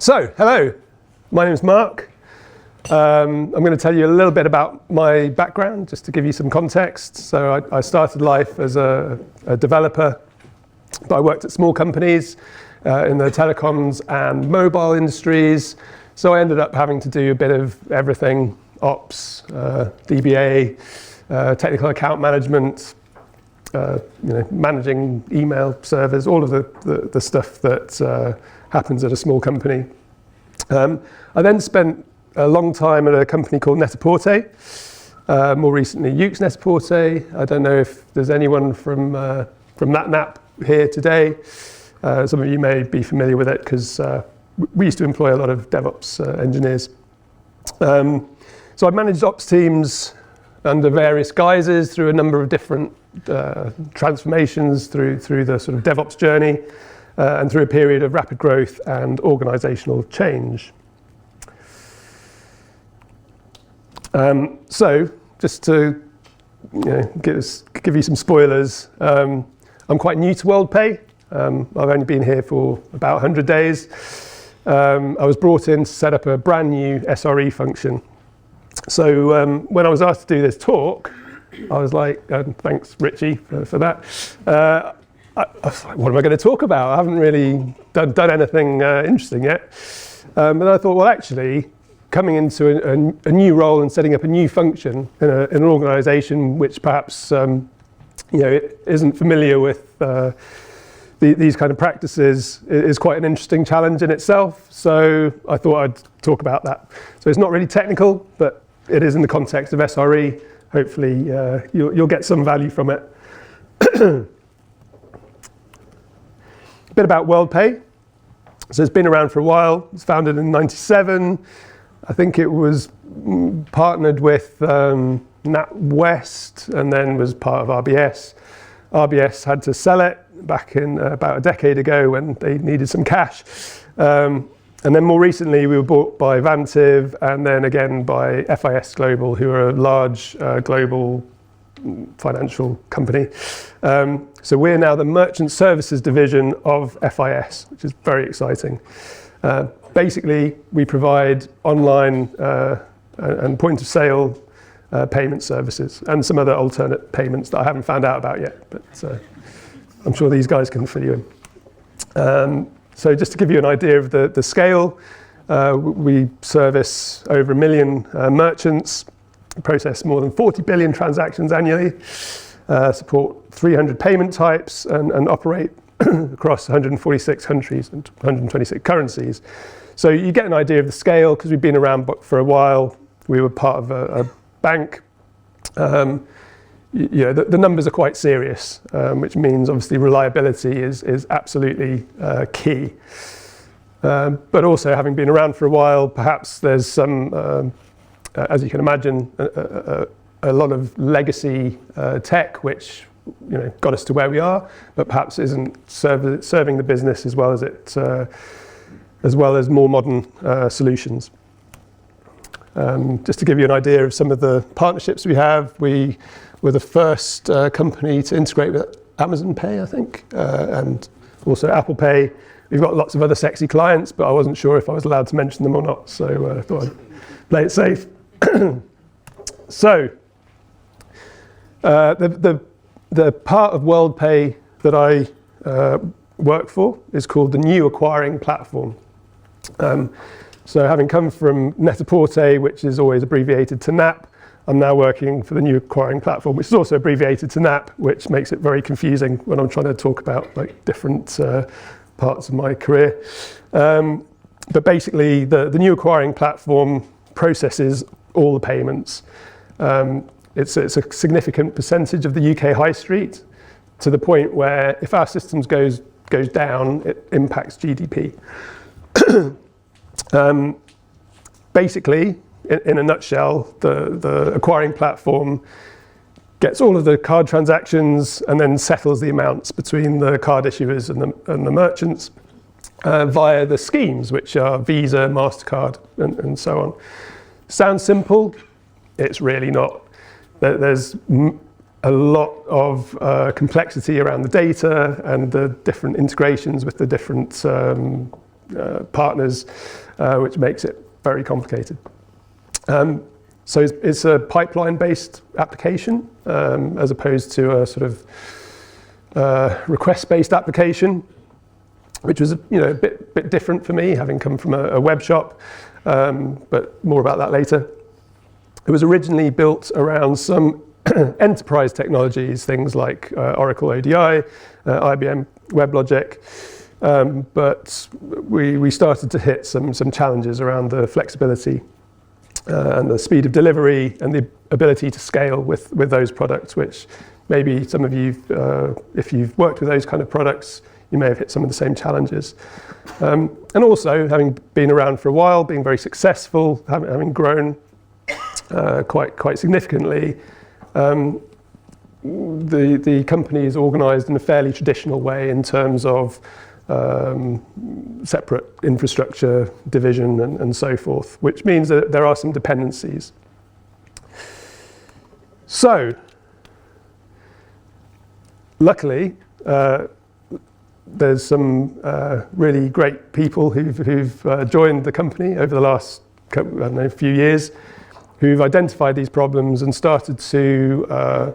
So, hello, my name is Mark. I'm going to tell you a little bit about my background, just to give you some context. So I started life as a developer, but I worked at small companies in the telecoms and mobile industries. So I ended up having to do a bit of everything: ops, DBA, technical account management, managing email servers, all of the stuff that happens at a small company. I then spent a long time at a company called Net-a-Porter, more recently Yux Net-a-Porter. I don't know if there's anyone from that NAP here today. Some of you may be familiar with it because we used to employ a lot of DevOps engineers. So I managed ops teams under various guises through a number of different transformations through the sort of DevOps journey and through a period of rapid growth and organisational change. So just to give you some spoilers, I'm quite new to Worldpay. I've only been here for about 100 days. I was brought in to set up a brand new SRE function. So when I was asked to do this talk, I was like, thanks Richie for that. I was like, what am I going to talk about? I haven't really done anything interesting yet. But I thought, well, actually, coming into a new role and setting up a new function in an organisation which perhaps isn't familiar with these kind of practices is quite an interesting challenge in itself. So I thought I'd talk about that. So it's not really technical, but it is in the context of SRE. Hopefully you'll get some value from it. A bit about Worldpay. So it's been around for a while. It was founded in '97. I think it was partnered with NatWest and then was part of RBS. RBS had to sell it back in about a decade ago when they needed some cash. And then more recently we were bought by Vantiv and then again by FIS Global, who are a large global financial company. So we're now the merchant services division of FIS, which is very exciting. Basically, we provide online and point of sale payment services and some other alternate payments that I haven't found out about yet, but I'm sure these guys can fill you in. So just to give you an idea of the scale, we service over 1 million merchants, process more than 40 billion transactions annually, support 300 payment types and operate across 146 countries and 126 currencies. So you get an idea of the scale because we've been around for a while. We were part of a bank. The numbers are quite serious, which means obviously reliability is absolutely key. But also having been around for a while, perhaps there's some, as you can imagine, a lot of legacy tech which got us to where we are, but perhaps isn't serving the business as well as more modern solutions. Just to give you an idea of some of the partnerships we have, we were the first company to integrate with Amazon Pay, I think, and also Apple Pay. We've got lots of other sexy clients, but I wasn't sure if I was allowed to mention them or not, so I thought I'd play it safe. So the part of Worldpay that I work for is called the New Acquiring Platform. So having come from Net-a-Porter, which is always abbreviated to NAP, I'm now working for the New Acquiring Platform, which is also abbreviated to NAP, which makes it very confusing when I'm trying to talk about different parts of my career. But basically, the New Acquiring Platform processes all the payments. It's a significant percentage of the UK high street, to the point where if our systems goes down, it impacts GDP. Basically, in a nutshell, the acquiring platform gets all of the card transactions and then settles the amounts between the card issuers and the merchants via the schemes, which are Visa, MasterCard, and so on. Sounds simple? It's really not. There's a lot of complexity around the data and the different integrations with the different partners, which makes it very complicated. So it's a pipeline-based application as opposed to a sort of request-based application, which was a bit different for me, having come from a web shop, but more about that later. It was originally built around some enterprise technologies, things like Oracle ODI, IBM WebLogic, but we started to hit some challenges around the flexibility and the speed of delivery and the ability to scale with those products, which maybe some of you, if you've worked with those kind of products, you may have hit some of the same challenges. And also, having been around for a while, being very successful, having grown quite significantly, the company is organised in a fairly traditional way in terms of separate infrastructure division and so forth, which means that there are some dependencies. So, luckily, there's some really great people who've joined the company over the last few years, who've identified these problems and started to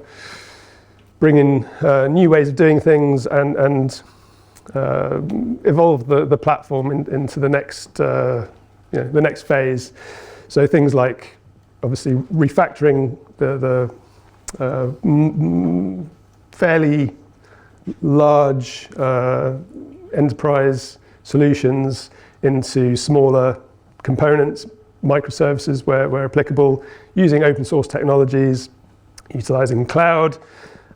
bring in new ways of doing things and evolve the platform into the next phase. So things like obviously refactoring the fairly large enterprise solutions into smaller components, microservices where applicable, using open source technologies, utilizing cloud,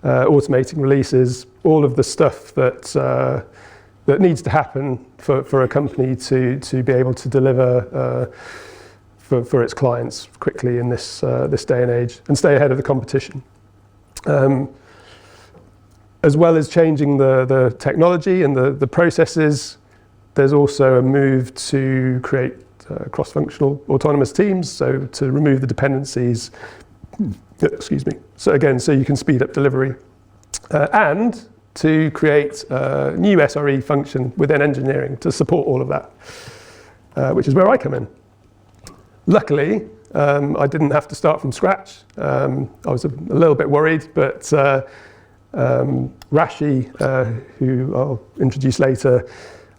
automating releases, all of the stuff that needs to happen for a company to be able to deliver for its clients quickly in this day and age and stay ahead of the competition. As well as changing the technology and the processes, there's also a move to create cross-functional autonomous teams, so to remove the dependencies, excuse me, so you can speed up delivery, and to create a new SRE function within engineering to support all of that, which is where I come in. Luckily, I didn't have to start from scratch. I was a little bit worried, but Rashi, who I'll introduce later,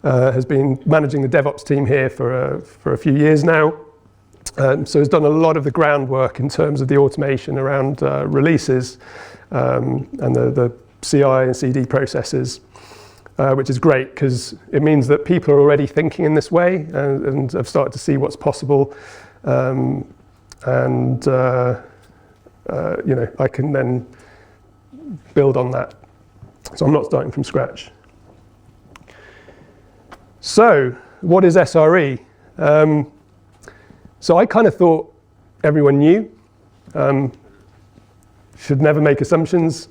has been managing the DevOps team here for a few years now. So has done a lot of the groundwork in terms of the automation around releases and the CI and CD processes, which is great because it means that people are already thinking in this way and have started to see what's possible. I can then build on that. So I'm not starting from scratch. So, what is SRE? So I kind of thought everyone knew. Should never make assumptions.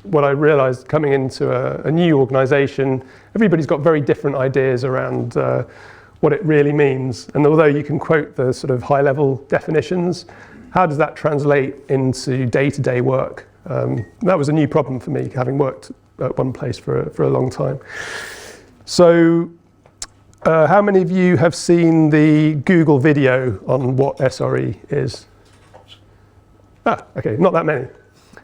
What I realized coming into a new organization, everybody's got very different ideas around what it really means. And although you can quote the sort of high-level definitions, how does that translate into day-to-day work? That was a new problem for me, having worked at one place for a long time. So, how many of you have seen the Google video on what SRE is? Okay, not that many.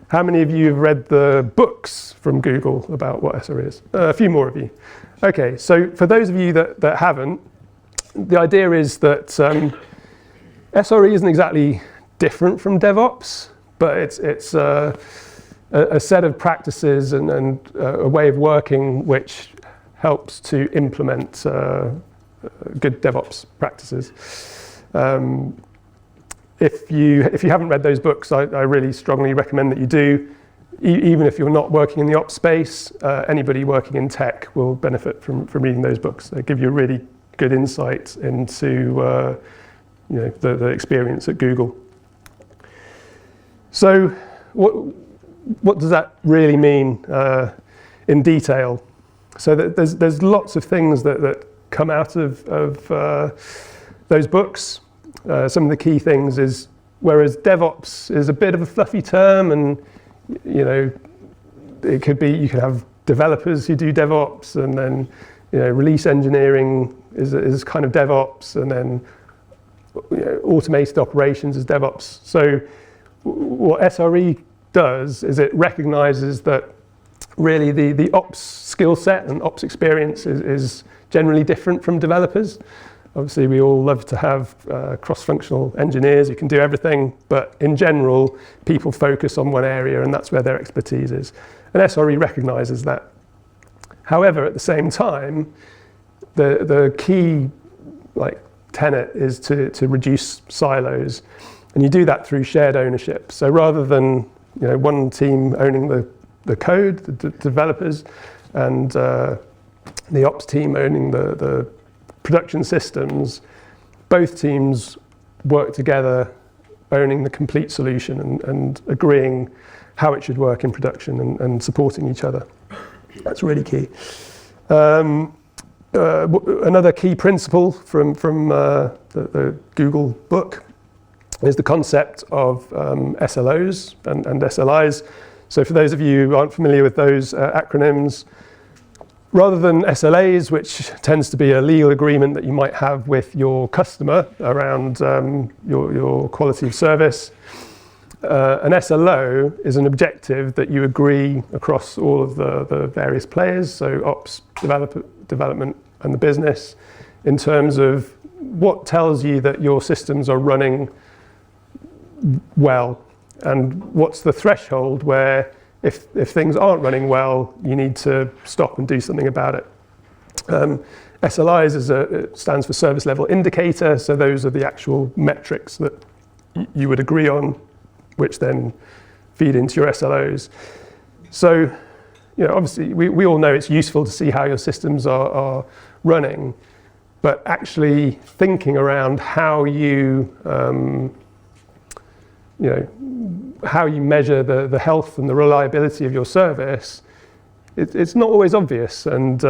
How many of you have read the books from Google about what SRE is? A few more of you. Okay, so for those of you that haven't, the idea is that SRE isn't exactly different from DevOps, but it's a set of practices and a way of working which helps to implement good DevOps practices. If you haven't read those books, I really strongly recommend that you do. Even if you're not working in the ops space, anybody working in tech will benefit from reading those books. They give you a really good insight into the experience at Google. So what does that really mean in detail? So there's lots of things that come out of those books. Some of the key things is, whereas DevOps is a bit of a fluffy term, and it could be, you can have developers who do DevOps, and then release engineering is kind of DevOps, and then automated operations is DevOps. So what SRE does is it recognizes that really the ops skill set and ops experience is generally different from developers. Obviously, we all love to have cross-functional engineers who can do everything, but in general, people focus on one area, and that's where their expertise is. And SRE recognizes that. However, at the same time, the key tenet is to reduce silos, and you do that through shared ownership. So rather than one team owning the code, the developers, and the ops team owning the production systems, both teams work together owning the complete solution and agreeing how it should work in production and supporting each other. That's really key. Another key principle from the Google book is the concept of SLOs and SLIs. So for those of you who aren't familiar with those acronyms, rather than SLAs, which tends to be a legal agreement that you might have with your customer around your quality of service, an SLO is an objective that you agree across all of the various players, so ops, development, and the business, in terms of what tells you that your systems are running well, and what's the threshold where if things aren't running well, you need to stop and do something about it. SLIs it stands for service level indicator, so those are the actual metrics that you would agree on, which then feed into your SLOs. So, obviously we all know it's useful to see how your systems are running, but actually thinking around how you how you measure the health and the reliability of your service, it's not always obvious. And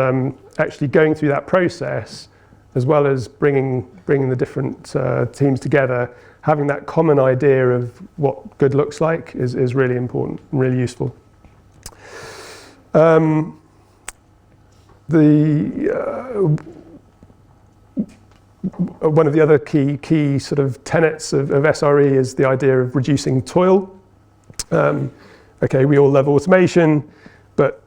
actually going through that process, as well as bringing the different teams together, having that common idea of what good looks like is really important and really useful. One of the other key sort of tenets of SRE is the idea of reducing toil. Okay, we all love automation, but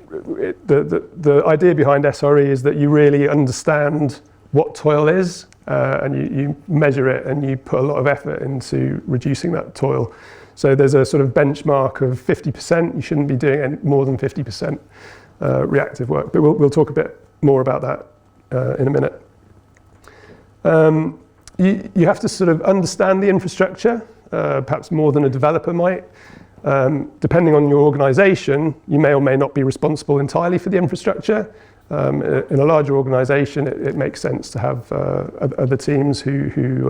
the idea behind SRE is that you really understand what toil is, and you measure it, and you put a lot of effort into reducing that toil. So there's a sort of benchmark of 50%. You shouldn't be doing any more than 50% reactive work, but we'll talk a bit more about that in a minute. You have to sort of understand the infrastructure, perhaps more than a developer might. Depending on your organization, you may or may not be responsible entirely for the infrastructure. In a larger organization, it makes sense to have other teams who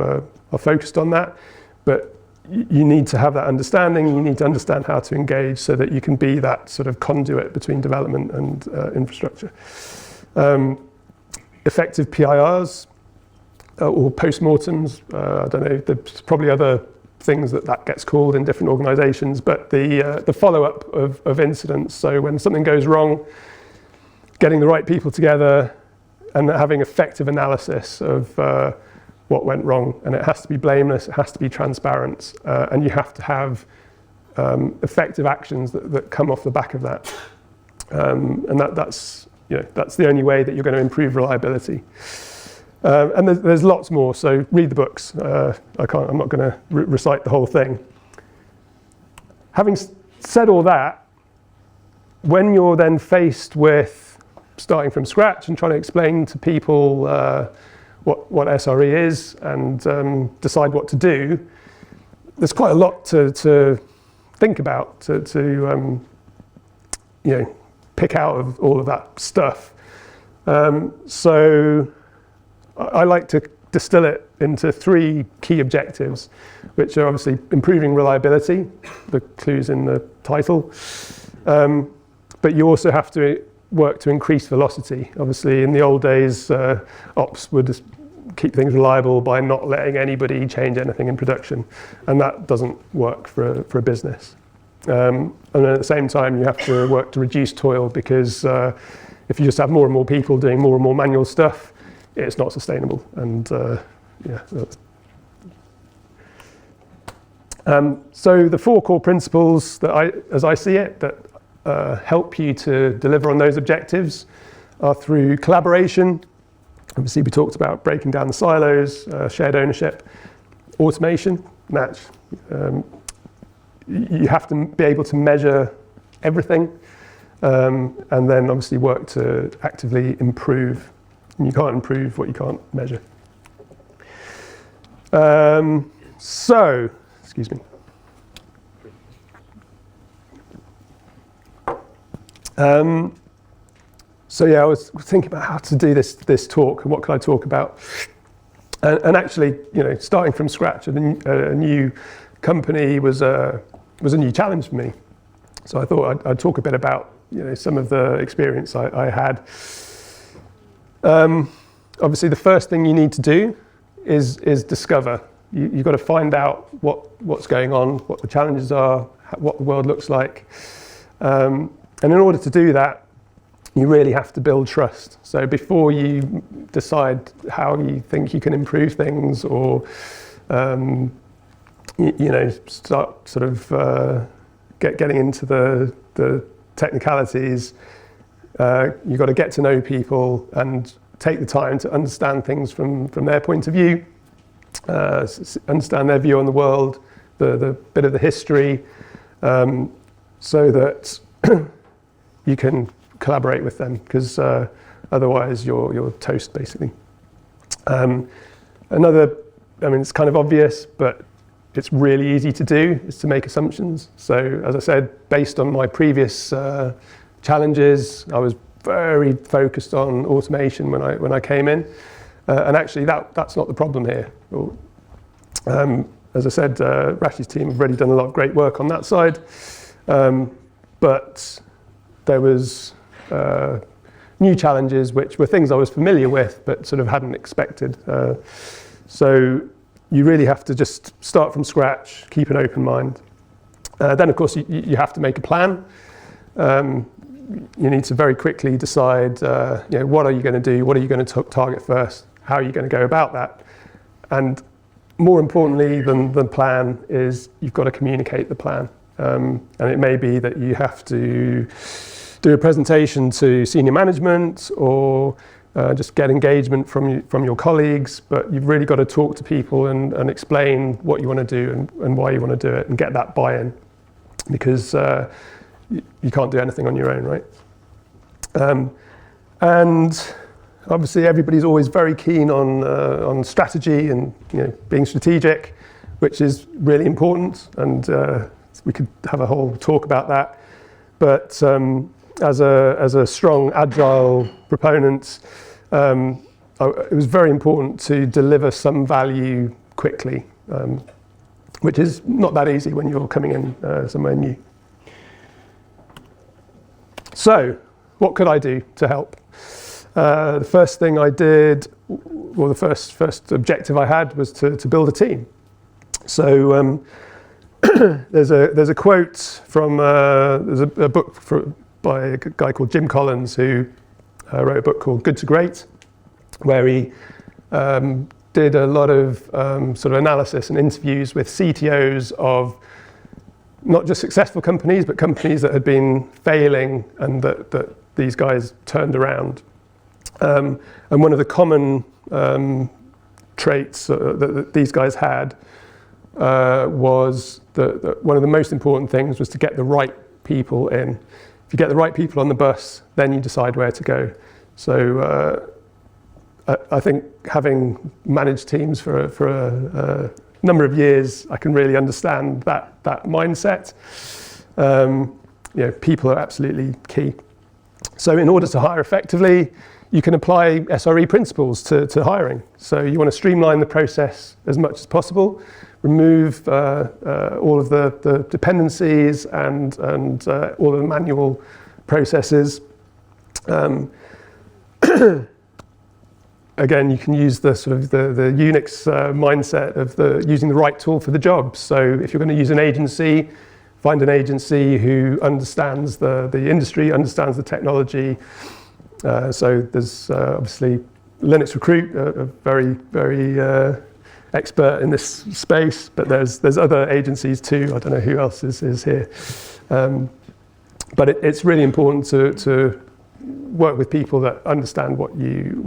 are focused on that. But you need to have that understanding. You need to understand how to engage so that you can be that sort of conduit between development and infrastructure. Effective PIRs or postmortems. I don't know. There's probably other things that gets called in different organizations, but the follow-up of incidents. So when something goes wrong, getting the right people together and having effective analysis of what went wrong. And it has to be blameless, it has to be transparent, and you have to have effective actions that come off the back of that. And that's the only way that you're going to improve reliability. And there's lots more, so read the books. I'm not going to recite the whole thing. Having said all that, when you're then faced with starting from scratch and trying to explain to people what SRE is and decide what to do, there's quite a lot to think about, to pick out of all of that stuff. So I like to distill it into 3 key objectives, which are obviously improving reliability, the clue's in the title, but you also have to work to increase velocity. Obviously, in the old days, ops would just keep things reliable by not letting anybody change anything in production, and that doesn't work for a business. And then at the same time, you have to work to reduce toil, because if you just have more and more people doing more and more manual stuff, it's not sustainable. And so the 4 core principles that as I see it, that help you to deliver on those objectives are through collaboration. Obviously, we talked about breaking down the silos, shared ownership, automation, match. You have to be able to measure everything, and then obviously work to actively improve. And you can't improve what you can't measure. Excuse me. So yeah, I was thinking about how to do this talk and what could I talk about. And actually, starting from scratch, a new company was a new challenge for me. So I thought I'd talk a bit about some of the experience I had. Obviously, the first thing you need to do is discover. You've got to find out what's going on, what the challenges are, what the world looks like. And in order to do that, you really have to build trust. So before you decide how you think you can improve things, or start sort of getting into the technicalities, you've got to get to know people and take the time to understand things from their point of view, understand their view on the world, the bit of the history, so that you can collaborate with them, because otherwise you're toast, basically. It's kind of obvious, but it's really easy to do, is to make assumptions. So as I said, based on my previous challenges, I was very focused on automation when I came in, and actually that's not the problem here. As I said, Rash's team have already done a lot of great work on that side, but there was new challenges which were things I was familiar with but sort of hadn't expected. So you really have to just start from scratch, keep an open mind. Then of course you have to make a plan. You need to very quickly decide what are you going to do, what are you going to target first, how are you going to go about that. And more importantly than the plan is you've got to communicate the plan. And it may be that you have to do a presentation to senior management, or just get engagement from your colleagues, but you've really got to talk to people and explain what you want to do and why you want to do it, and get that buy-in, because you can't do anything on your own, right? And obviously everybody's always very keen on strategy and being strategic, which is really important, and we could have a whole talk about that. But as a strong agile proponent, it was very important to deliver some value quickly, which is not that easy when you're coming in somewhere new. So what could I do to help? The first thing I did, well, the first objective I had was to build a team. So there's a quote from there's a book by a guy called Jim Collins, who wrote a book called Good to Great, where he did a lot of sort of analysis and interviews with CTOs of not just successful companies, but companies that had been failing and that these guys turned around. And one of the common traits that these guys had was that one of the most important things was to get the right people in. If you get the right people on the bus, then you decide where to go. So I think, having managed teams for a number of years, I can really understand that mindset. People are absolutely key. So in order to hire effectively, you can apply SRE principles to hiring. So you want to streamline the process as much as possible, remove all of the dependencies and all of the manual processes. Again, you can use the sort of the Unix mindset of using the right tool for the job. So if you're going to use an agency, find an agency who understands the industry, understands the technology, So there's obviously Linux Recruit, a very, very expert in this space, but there's other agencies too. I don't know who else is here. But it's really important to work with people that understand what you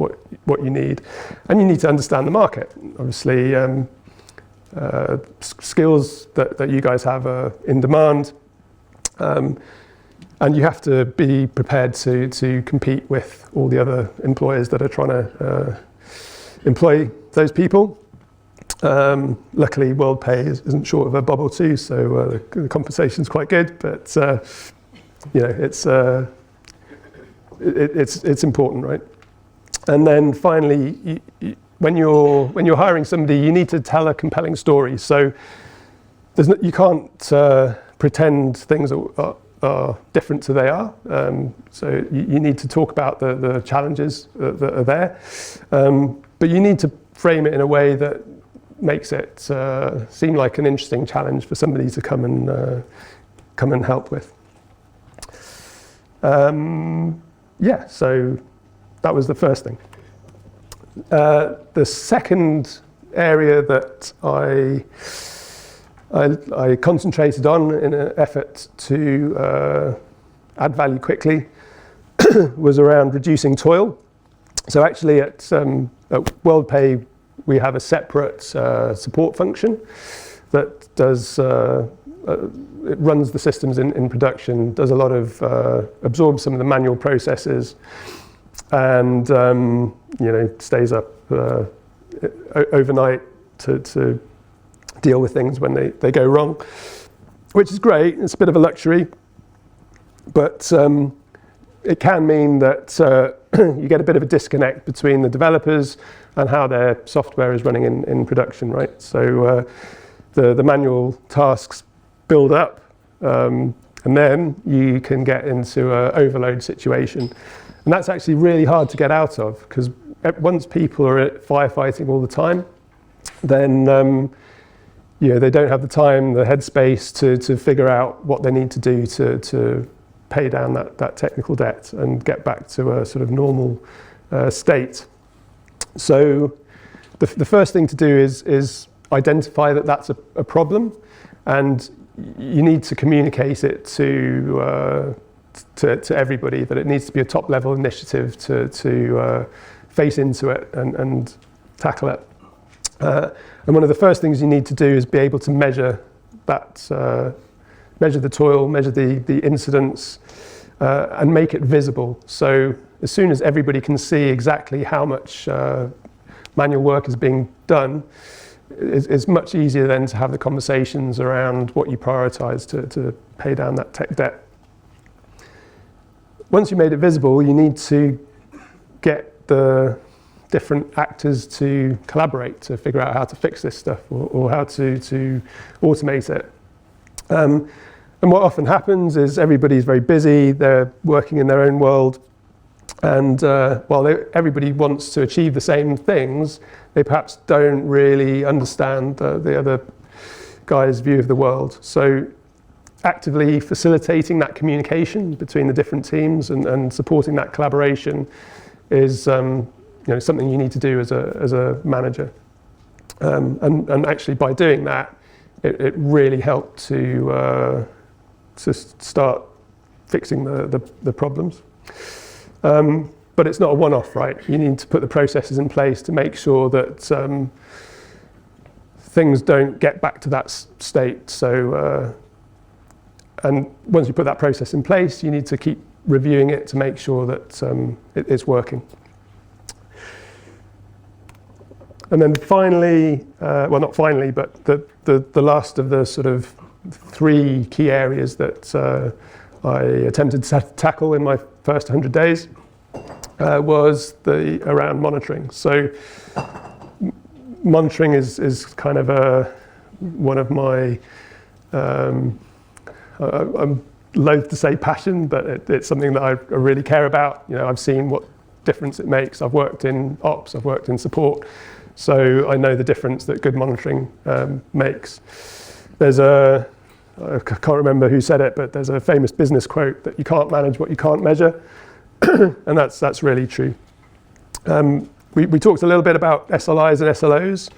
need, and you need to understand the market. Obviously, skills that you guys have are in demand, and you have to be prepared to compete with all the other employers that are trying to employ those people. Luckily, Worldpay isn't short of a bob or two, so the compensation's quite good. But it's important, right? And then finally, when you're hiring somebody, you need to tell a compelling story. So you can't pretend things are different to they are. So you need to talk about the challenges that are there, but you need to frame it in a way that makes it seem like an interesting challenge for somebody to come and help with. So that was the first thing. The second area that I concentrated on in an effort to add value quickly was around reducing toil. So actually at Worldpay, we have a separate support function that does it runs the systems in production, does a lot of absorbs some of the manual processes, and stays up overnight to deal with things when they go wrong, which is great. It's a bit of a luxury, but it can mean that you get a bit of a disconnect between the developers and how their software is running in production, right? So the manual tasks build up, and then you can get into an overload situation. And that's actually really hard to get out of, because once people are firefighting all the time, then they don't have the time, the headspace to figure out what they need to do to pay down that technical debt and get back to a sort of normal state. So the first thing to do is identify that that's a problem, and you need to communicate it to everybody, that it needs to be a top level initiative to face into it and tackle it. And one of the first things you need to do is be able to measure that, measure the toil, measure the incidents, and make it visible. So as soon as everybody can see exactly how much manual work is being done, it's much easier then to have the conversations around what you prioritize to pay down that tech debt. Once you've made it visible, you need to get the different actors to collaborate to figure out how to fix this stuff or how to automate it. And what often happens is everybody's very busy, they're working in their own world, and while everybody wants to achieve the same things, they perhaps don't really understand the other guy's view of the world. So actively facilitating that communication between the different teams and supporting that collaboration is something you need to do as a manager. And actually by doing that, it really helped to start fixing the problems. But it's not a one-off, right? You need to put the processes in place to make sure that things don't get back to that state. So, and once you put that process in place, you need to keep reviewing it to make sure that it's working. And then finally, well, not finally, but the last of the sort of three key areas that I attempted to tackle in my first 100 days was around monitoring. So monitoring is kind of one of my, I'm loath to say passion, but it's something that I really care about. I've seen what difference it makes. I've worked in ops, I've worked in support, so I know the difference that good monitoring makes. I can't remember who said it, but there's a famous business quote that you can't manage what you can't measure. And that's really true. We talked a little bit about SLIs and SLOs.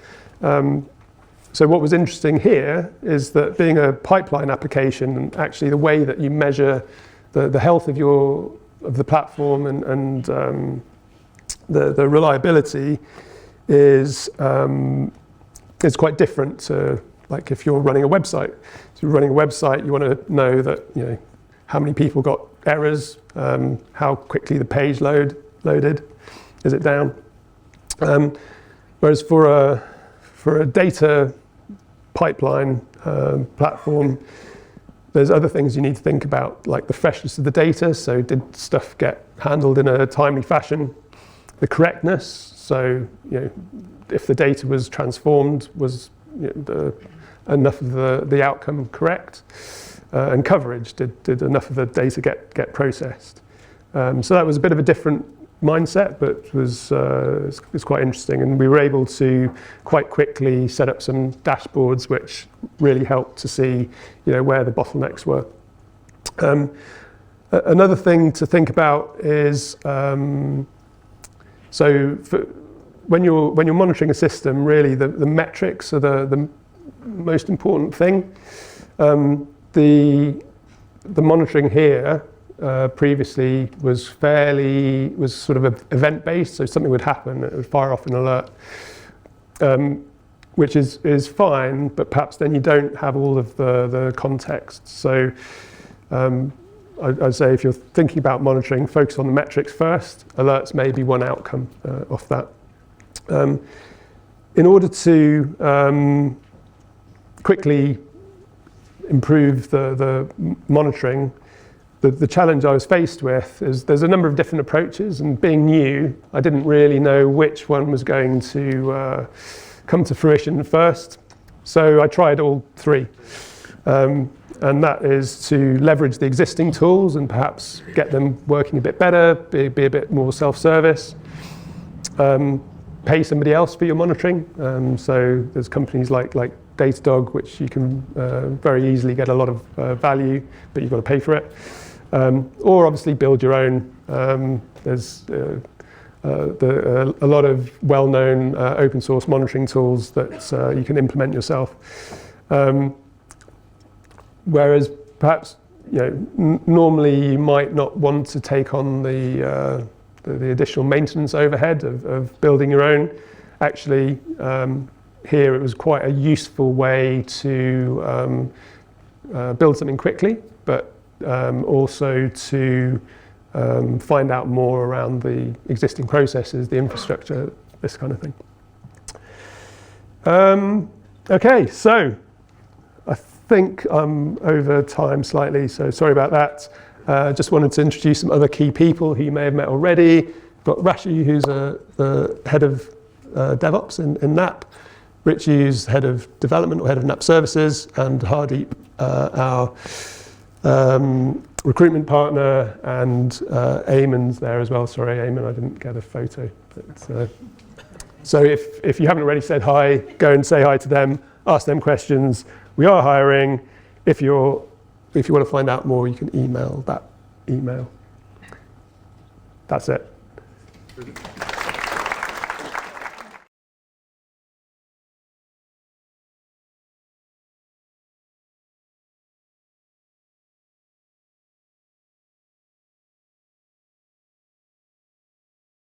So what was interesting here is that being a pipeline application, actually the way that you measure the health of the platform and the reliability is quite different to, like, if you're running a website. If you're running a website, you want to know that, how many people got errors, how quickly the page loaded, is it down? Whereas for a data pipeline platform, there's other things you need to think about, like the freshness of the data. So did stuff get handled in a timely fashion? The correctness. So if the data was transformed, was enough of the outcome correct? And coverage. Did enough of the data get processed? So that was a bit of a different mindset, but it was quite interesting, and we were able to quite quickly set up some dashboards which really helped to see where the bottlenecks were. Another thing to think about is when you're monitoring a system, really the metrics are the most important thing. The monitoring here previously was sort of event-based, so something would happen, it would fire off an alert, which is fine, but perhaps then you don't have all of the context. So I'd say if you're thinking about monitoring, focus on the metrics first. Alerts may be one outcome off that. In order to quickly improve the monitoring, the challenge I was faced with is there's a number of different approaches, and being new, I didn't really know which one was going to come to fruition first. So I tried all three. And that is to leverage the existing tools and perhaps get them working a bit better, be a bit more self-service. Pay somebody else for your monitoring. So there's companies like Datadog, which you can very easily get a lot of value, but you've got to pay for it. Or obviously build your own. There's a lot of well-known open source monitoring tools that you can implement yourself. Whereas perhaps normally you might not want to take on the additional maintenance overhead of building your own. Actually, here it was quite a useful way to build something quickly, but also to find out more around the existing processes, the infrastructure, this kind of thing. Okay, so I think I'm over time slightly, so sorry about that. Just wanted to introduce some other key people who you may have met already. We've got Rashi, who's the head of DevOps in Knoop. Rich Hughes, head of development or head of Knoop services, and Hardeep, our recruitment partner, and Eamon's there as well. Sorry, Eamon, I didn't get a photo. But, so if you haven't already said hi, go and say hi to them, ask them questions. We are hiring. If you want to find out more, you can email that email. That's it.